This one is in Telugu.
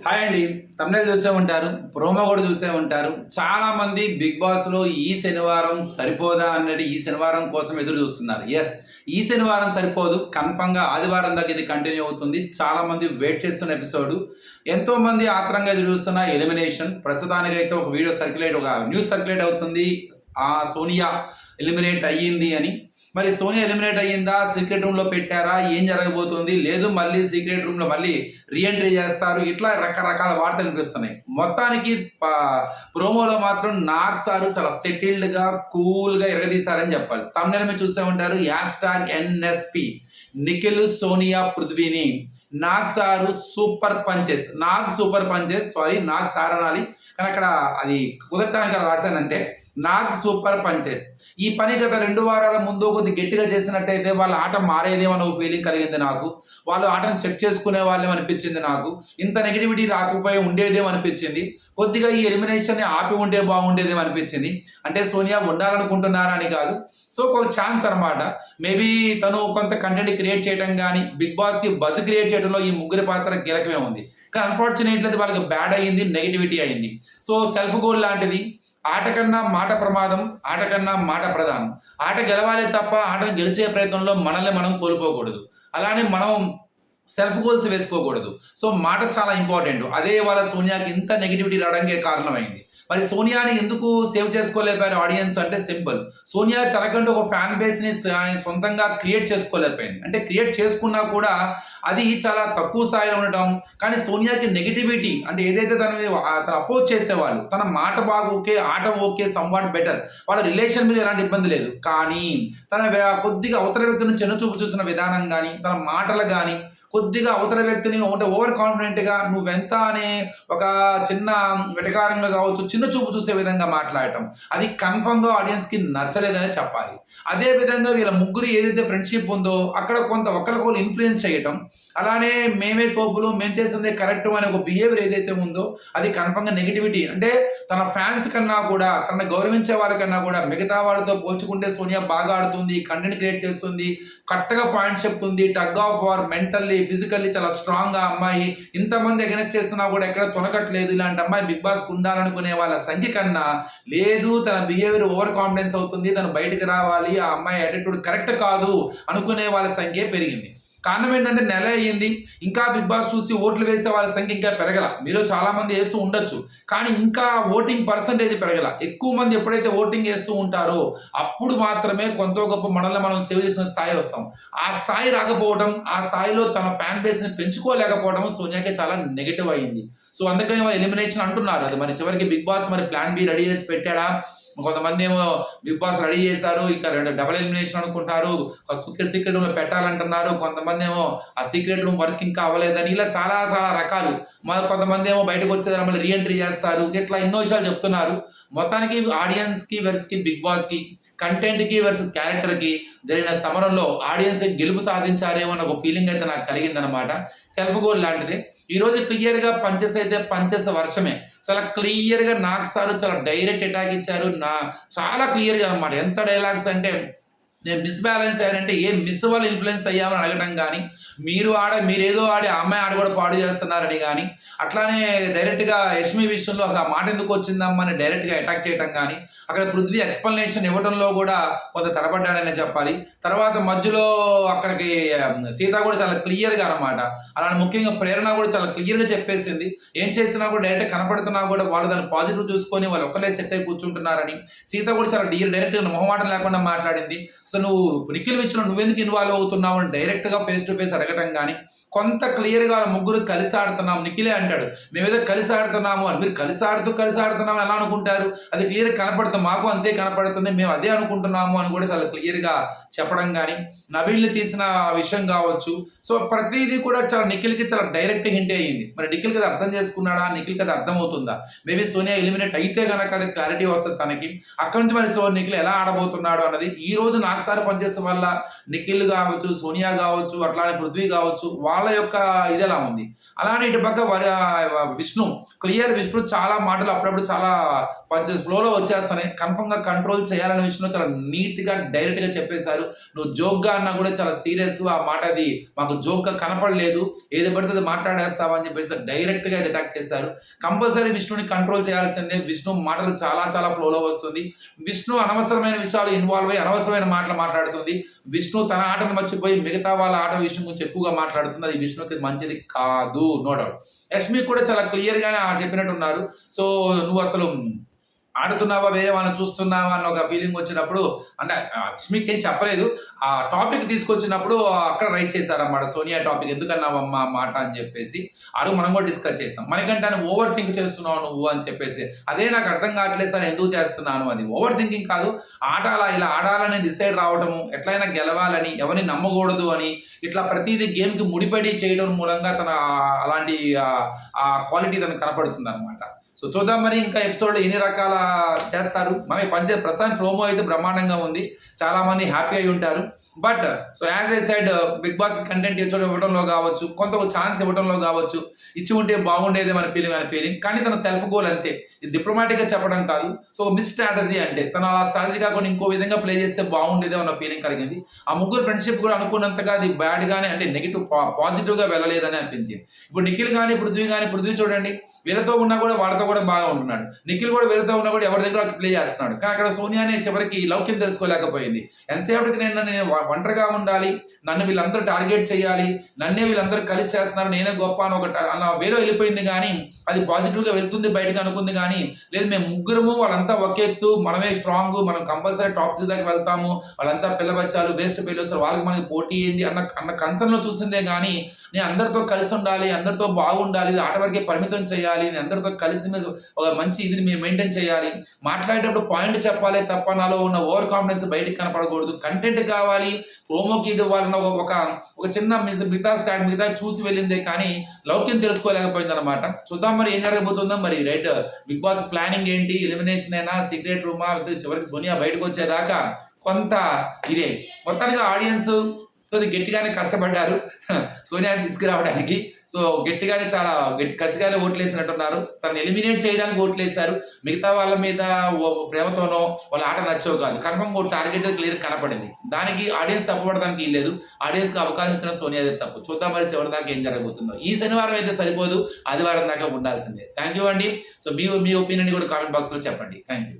హాయ్ అండి. తమిళ చూసే ఉంటారు, ప్రోమో కూడా చూసే ఉంటారు. చాలా మంది బిగ్ బాస్ లో ఈ శనివారం సరిపోదా అన్నది ఈ శనివారం కోసం ఎదురు చూస్తున్నారు. ఎస్, ఈ శనివారం సరిపోదు, కన్ఫర్మ్ గా ఆదివారం దాకా ఇది కంటిన్యూ అవుతుంది. చాలా మంది వెయిట్ చేస్తున్న ఎపిసోడ్, ఎంతో మంది ఆత్రంగా ఎదురు చూస్తున్న ఎలిమినేషన్. ప్రస్తుతానికి అయితే ఒక వీడియో సర్క్యులేట్, ఒక న్యూస్ సర్క్యులేట్ అవుతుంది, ఆ సోనియా ఎలిమినేట్ అయ్యింది అని. మరి సోనియా ఎలిమినేట్ అయ్యిందా, సీక్రెట్ రూమ్ లో పెట్టారా, ఏం జరగబోతుంది, లేదు మళ్ళీ సీక్రెట్ రూమ్ లో మళ్ళీ రీఎంట్రీ చేస్తారు, ఇట్లా రకరకాల వార్తలు వినిపిస్తున్నాయి. మొత్తానికి ప్రోమోలో మాత్రం నాగ్ సారు చాలా సెటిల్డ్ గా కూల్ గా ఎరగదీశారని చెప్పాలి. తమిళ మీద చూసే ఉంటారు, #NSP నిఖిల్ సోనియా పృథ్వీని Nag sir super punches, Nag sir అనాలి కానీ అక్కడ అది కుదరటానికి రాశానంటే నాగ్ సూపర్ పంచెస్. ఈ పని గత 2 వారాల ముందు కొద్ది గట్టిగా చేసినట్టయితే వాళ్ళ ఆట మారేదేమో అనే ఫీలింగ్ కలిగింది నాకు. వాళ్ళు ఆటను చెక్ చేసుకునే వాళ్ళేమో అనిపించింది నాకు. ఇంత నెగిటివిటీ రాకపోయి ఉండేదేమో అనిపించింది. కొద్దిగా ఈ ఎలిమినేషన్ ఆపి ఉంటే బాగుండేదేమో అనిపించింది. అంటే సోనియా ఉండాలనుకుంటున్నారా అని కాదు, సో ఒక ఛాన్స్ అనమాట. మేబీ తను కొంత కంటెంట్ క్రియేట్ చేయడం కానీ, బిగ్ బాస్కి బజ్ క్రియేట్ చేయడంలో ఈ ముగ్గురి పాత్ర కీలకమే ఉంది. కానీ అన్ఫార్చునేట్లీ అది వాళ్ళకి బ్యాడ్ అయ్యింది, నెగిటివిటీ అయింది. సో సెల్ఫ్ గోల్ లాంటిది. ఆట కన్నా మాట ప్రమాదం, ఆట కన్నా మాట ప్రధానం. ఆట గెలవాలి తప్ప ఆటను గెలిచే ప్రయత్నంలో మనల్ని మనం కోల్పోకూడదు. అలానే మనం సెల్ఫ్ గోల్స్ వేసుకోకూడదు. సో మాట చాలా ఇంపార్టెంట్. అదే వాళ్ళ సోనియాకి ఇంత నెగిటివిటీ రావడానికి కారణమైంది. మరి సోనియాని ఎందుకు సేవ్ చేసుకోలేకపోయారు ఆడియన్స్ అంటే సింపుల్. సోనియా తనకంటూ ఒక ఫ్యాన్ బేస్ని సొంతంగా క్రియేట్ చేసుకోలేకపోయింది. అంటే క్రియేట్ చేసుకున్నా కూడా అది చాలా తక్కువ స్థాయిలో ఉండటం. కానీ సోనియాకి నెగిటివిటీ అంటే ఏదైతే తను అపోజ్ చేసేవాళ్ళు, తన మాట బాగా ఓకే, ఆట ఓకే, సమ్వాట్ బెటర్, వాళ్ళ రిలేషన్ మీద ఎలాంటి ఇబ్బంది లేదు. కానీ తన కొద్దిగా అవతల వ్యక్తిని చిన్నచూపు చూసిన విధానం కానీ, తన మాటలు కానీ కొద్దిగా అవతల వ్యక్తిని అంటే ఓవర్ కాన్ఫిడెంట్గా నువ్వెంత అనే ఒక చిన్న వెటకారంగా కావచ్చు, చిన్న చూపు చూసే విధంగా మాట్లాడటం, అది కన్ఫర్మ్గా ఆడియన్స్కి నచ్చలేదనే చెప్పాలి. అదే విధంగా వీళ్ళ ముగ్గురు ఏదైతే ఫ్రెండ్షిప్ ఉందో అక్కడ కొంత ఒకరికొకరు ఇన్ఫ్లుయెన్స్ చేయటం, అలానే మేమే తోపులు, మేము చేసిందే కరెక్ట్ అనే ఒక బిహేవియర్ ఏదైతే ఉందో అది కన్ఫర్మ్గా నెగిటివిటీ. అంటే తన ఫ్యాన్స్ కన్నా కూడా, తన గౌరవించే వాళ్ళకన్నా కూడా మిగతా వాళ్ళతో పోల్చుకుంటే సోనియా బాగా ఆడుతుంది, కంటెంట్ క్రియేట్ చేస్తుంది, కరెక్ట్గా పాయింట్స్ చెప్తుంది, tug of war, mentally physically చాలా స్ట్రాంగ్ గా అమ్మాయి. ఇంతమంది అగెనెస్ట్ చేస్తున్నా కూడా ఎక్కడ తొనకట్లేదు. ఇలాంటి అమ్మాయి బిగ్ బాస్ ఉండాలనుకునే వాళ్ళ సంఖ్య కన్నా లేదు, తన బిహేవియర్ ఓవర్ కాన్ఫిడెన్స్ అవుతుంది, తను బయటకు రావాలి, ఆ అమ్మాయి యాటిట్యూడ్ కరెక్ట్ కాదు అనుకునే వాళ్ళ సంఖ్య పెరిగింది. కారణం ఏంటంటే నెల అయ్యింది, ఇంకా బిగ్ బాస్ చూసి ఓట్లు వేసే వాళ్ళ సంఖ్య ఇంకా పెరగల. మీలో చాలా మంది వేస్తూ ఉండొచ్చు, కానీ ఇంకా ఓటింగ్ పర్సంటేజ్ పెరగల. ఎక్కువ మంది ఎప్పుడైతే ఓటింగ్ వేస్తూ ఉంటారో అప్పుడు మాత్రమే కొంత గొప్ప మనల్ని మనం సేవ్ చేసిన స్థాయి వస్తాం. ఆ స్థాయి రాకపోవడం, ఆ స్థాయిలో తన ఫ్యాన్ బేస్ని పెంచుకోలేకపోవడం సోనియాకి చాలా నెగిటివ్ అయ్యింది. సో అందుకని వాళ్ళు ఎలిమినేషన్ అంటున్నారు. అది మరి చివరికి బిగ్ బాస్ మరి ప్లాన్ బి రెడీ చేసి పెట్టాడా, కొంతమంది ఏమో బిగ్ బాస్ రెడీ చేశారు, ఇంకా 2 డబుల్ ఎలిమినేషన్ అనుకుంటారు, సీక్రెట్ రూమ్ పెట్టాలంటున్నారు, కొంతమంది ఏమో ఆ సీక్రెట్ రూమ్ వర్క్ ఇంకా అవ్వలేదని, ఇలా చాలా చాలా రకాలు. మళ్ళీ కొంతమంది ఏమో బయటకు వచ్చేదాన్ని మళ్ళీ రీఎంట్రీ చేస్తారు, ఇట్లా ఎన్నో విషయాలు చెప్తున్నారు. మొత్తానికి ఆడియన్స్కి వర్స్కి బిగ్ బాస్కి, కంటెంట్కి వర్సెస్ క్యారెక్టర్కి జరిగిన సమరంలో ఆడియన్స్ గెలుపు సాధించారేమో అన్న ఒక ఫీలింగ్ అయితే నాకు కలిగిందనమాట. సెల్ఫ్ గోల్ లాంటిది. ఈరోజు క్లియర్గా పంచెస్ అయితే పంచెస్ వర్షమే. చాలా క్లియర్గా నాగ్ సారు చాలా డైరెక్ట్ అటాక్ ఇచ్చారు. చాలా క్లియర్గా అనమాట. ఎంత డైలాగ్స్ అంటే, నేను మిస్బ్యాలెన్స్ అయ్యానంటే ఏ మిస్ వాళ్ళు ఇన్ఫ్లుయెన్స్ అయ్యామని అడగడం కానీ, మీరేదో ఆడి ఆ అమ్మాయి ఆడ కూడా పాడు చేస్తున్నారని కానీ, అట్లానే డైరెక్ట్గా యష్మి విషయంలో అసలు ఆ మాట ఎందుకు వచ్చిందమ్మని డైరెక్ట్గా అటాక్ చేయడం కానీ, అక్కడ పృథ్వీ ఎక్స్ప్లెనేషన్ ఇవ్వడంలో కూడా కొంత తడబడ్డాడనే చెప్పాలి. తర్వాత మధ్యలో అక్కడికి సీత కూడా చాలా క్లియర్గా అనమాట, అలానే ముఖ్యంగా ప్రేరణ కూడా చాలా క్లియర్గా చెప్పేసింది. ఏం చేసినా కూడా డైరెక్ట్ కనపడుతున్నా కూడా వాళ్ళు దాన్ని పాజిటివ్ చూసుకొని వాళ్ళు ఒక్కలే సెట్ అయి కూర్చుంటున్నారని సీత కూడా చాలా డైరెక్ట్గా మొహమాటం లేకుండా మాట్లాడింది. సో నువ్వు నిఖిల్ విషయంలో నువ్వెందుకు ఇన్వాల్వ్ అవుతున్నావు అని డైరెక్ట్గా ఫేస్ టు ఫేస్ అడగటం కానీ, కొంత క్లియర్గా వాళ్ళ ముగ్గురు కలిసి ఆడుతున్నాం. నిఖిలే అంటాడు, మేమేదో కలిసి ఆడుతున్నాము అని. మీరు కలిసి ఆడుతున్నాము ఎలా అనుకుంటారు, అది క్లియర్గా కనపడుతుంది, మాకు అంతే కనపడుతుంది, మేము అదే అనుకుంటున్నాము అని కూడా చాలా క్లియర్గా చెప్పడం కానీ, నబీల్ని తీసిన విషయం కావచ్చు. సో ప్రతిదీ కూడా చాలా నిఖిల్కి చాలా డైరెక్ట్ హింట్ అయ్యింది. మరి నిఖిల్కి అది అర్థం చేసుకున్నాడా, నిఖిల్కి అది అర్థమవుతుందా? మేబీ సోనియా ఎలిమినేట్ అయితే కనుక అది క్లారిటీ వస్తుంది తనకి. అక్కడి నుంచి మరి నిఖిల్ ఎలా ఆడబోతున్నాడు అన్నది ఈ రోజు నాకు స్టార్ స్టార్ పనిచేసే వల్ల నిఖిల్ కావచ్చు, సోనియా కావచ్చు, అట్లానే పృథ్వీ కావచ్చు, వాళ్ళ యొక్క ఇది ఎలా ఉంది. అలానే ఇటు పక్క విష్ణు విష్ణు చాలా మాటలు అప్పుడప్పుడు చాలా ఫ్లోలో వచ్చేస్తాయి. కన్ఫర్మ్ గా కంట్రోల్ చేయాలనే విషయంలో చాలా నీట్ గా డైరెక్ట్ గా చెప్పేశారు. నువ్వు జోక్ గా అన్నా కూడా చాలా సీరియస్, ఆ మాట అది మాకు జోక్ గా కనపడలేదు, ఏది పడితే అది మాట్లాడేస్తావా అని చెప్పేసి డైరెక్ట్ గా అటాక్ చేశారు. కంపల్సరీ విష్ణుని కంట్రోల్ చేయాల్సిందే. విష్ణు మాటలు చాలా చాలా ఫ్లోలో వస్తుంది. విష్ణు అనవసరమైన విషయాలు ఇన్వాల్వ్ అయ్యి అనవసరమైన మాటలు మాట్లాడుతుంది. విష్ణు తన ఆటను మర్చిపోయి మిగతా వాళ్ళ ఆట విషయం గురించి ఎక్కువగా మాట్లాడుతుంది. అది విష్ణుకి మంచిది కాదు, నో డౌట్. యష్మి కూడా చాలా క్లియర్ గానే చెప్పినట్టున్నారు. సో నువ్వు అసలు ఆడుతున్నావా, వేరే వాళ్ళని చూస్తున్నావా అన్న ఒక ఫీలింగ్ వచ్చినప్పుడు, అంటే రష్మికి ఏం చెప్పలేదు, ఆ టాపిక్ తీసుకొచ్చినప్పుడు అక్కడ రైట్ చేశారన్నమాట. సోనియా టాపిక్ ఎందుకన్నావమ్మా మాట అని చెప్పేసి మనం కూడా డిస్కస్ చేసాం. మనకంటే ఓవర్ థింక్ చేస్తున్నావు నువ్వు అని చెప్పేసి, అదే నాకు అర్థం కావట్లేదు సార్ ఎందుకు చేస్తున్నాను. అది ఓవర్ థింకింగ్ కాదు, ఆట ఇలా ఆడాలని డిసైడ్ రావడము, ఎట్లయినా గెలవాలని, ఎవరిని నమ్మకూడదు అని, ఇట్లా ప్రతిదీ గేమ్కి ముడిపడి చేయడం మూలంగా తన అలాంటి ఆ క్వాలిటీ తనకు కనపడుతుంది అనమాట. సో చూద్దాం మరి ఇంకా ఎపిసోడ్ ఎన్ని రకాల చేస్తారు. మనకి ప్రస్తుతానికి ప్రోమో అయితే బ్రహ్మాండంగా ఉంది, చాలా మంది హ్యాపీ అయి ఉంటారు. But so as I said Bigg Boss content ఇవ్వడంలో కావచ్చు, కొంత ఛాన్స్ ఇవ్వడంలో కావచ్చు, ఇచ్చి ఉంటే బాగుండేది మన ఫీలింగ్. కానీ తన సెల్ఫ్ గోల్ అంతే, ఇది డిప్లొమాటిక్ గా చెప్పడం కాదు. సో మిస్ స్ట్రాటజీ అంటే తను అలా స్ట్రాటజీ కాకుండా ఇంకో విధంగా ప్లే చేస్తే బాగుండేది అన్న ఫీలింగ్ కలిగింది. ఆ ముగ్గురు ఫ్రెండ్షిప్ కూడా అనుకున్నంతగా అది బ్యాడ్ గానే, అంటే నెగిటివ్ పాజిటివ్ గా వెళ్ళలేదని అనిపించింది. ఇప్పుడు నిఖిల్ కానీ పృథ్వీ చూడండి, వీళ్ళతో ఉన్నా కూడా వాళ్ళతో కూడా బాగా ఉంటున్నాడు. నిఖిల్ కూడా వీళ్ళతో ఉన్నా కూడా ఎవరి దగ్గర ప్లే చేస్తున్నాడు. కానీ అక్కడ సోనియానే చివరికి లౌక్యం తెలుసుకోలేకపోయింది. ఎంతసేపటికి నేను ఒంటరిగా ఉండాలి, నన్ను వీళ్ళందరూ టార్గెట్ చేయాలి, నన్నే వీళ్ళందరూ కలిసి చేస్తున్నారు, నేనే గొప్ప అని అన్న వేలో వెళ్ళిపోయింది. కానీ అది పాజిటివ్ గా వెళ్తుంది బయటకు అనుకుంది. కానీ లేదు, మేము ముగ్గురము వాళ్ళంతా ఒకే ఎత్తు, మనమే స్ట్రాంగ్, మనం కంపల్సరీ టాప్ 3 దాకా వెళ్తాము, వాళ్ళంతా పిల్లబచ్చాలు వేస్ట్ పిల్లలు, వాళ్ళకి మనకి పోటీ ఏంది అన్న కన్సర్న్ లో చూసిందే. కానీ నేను అందరితో కలిసి ఉండాలి, అందరితో బాగుండాలి, ఆట వరకే పరిమితం చేయాలి, నేను అందరితో కలిసి ఒక మంచి ఇది మీరు మెయింటైన్ చేయాలి, మాట్లాడేటప్పుడు పాయింట్ చెప్పాలి తప్ప నాలో ఉన్న ఓవర్ కాన్ఫిడెన్స్ బయటకు కనపడకూడదు, కంటెంట్ కావాలి, ప్రోమోకి ఇది వాళ్ళని ఒక చిన్న మిగతా చూసి వెళ్ళిందే కానీ లౌక్యం తెలుసుకోలేకపోయింది అనమాట. చూద్దాం మరి ఏం జరగబోతుందో. మరి రైట్ బిగ్ బాస్ ప్లానింగ్ ఏంటి, ఎలిమినేషన్ అయినా, సీక్రెట్ రూమా, చివరికి సోనియా బయటకు వచ్చేదాకా కొంత ఇదే. మొత్తానికి ఆడియన్స్ గట్టిగానే కష్టపడ్డారు సోనియాని తీసుకురావడానికి. సో గట్టిగానే చాలా కసిగానే ఓట్లేసినట్టున్నారు. తను ఎలిమినేట్ చేయడానికి ఓట్లేశారు. మిగతా వాళ్ళ మీద ప్రేమతోనో వాళ్ళ ఆట నచ్చో కాదు, కన్ఫర్మ్ టార్గెట్ క్లియర్ కనపడింది. దానికి ఆడియన్స్ తప్పపడడానికి లేదు, ఆడియన్స్ కి అవకాశం ఇచ్చిన సోనియా తప్పు. చూద్దాం మరి చివరి దాకా ఏం జరగబోతుందో. ఈ శనివారం అయితే సరిపోదు, ఆదివారం దాకా ఉండాల్సిందే. థ్యాంక్ యూ అండి. సో మీ ఒపీనియన్ కూడా కామెంట్ బాక్స్ లో చెప్పండి. Thank you.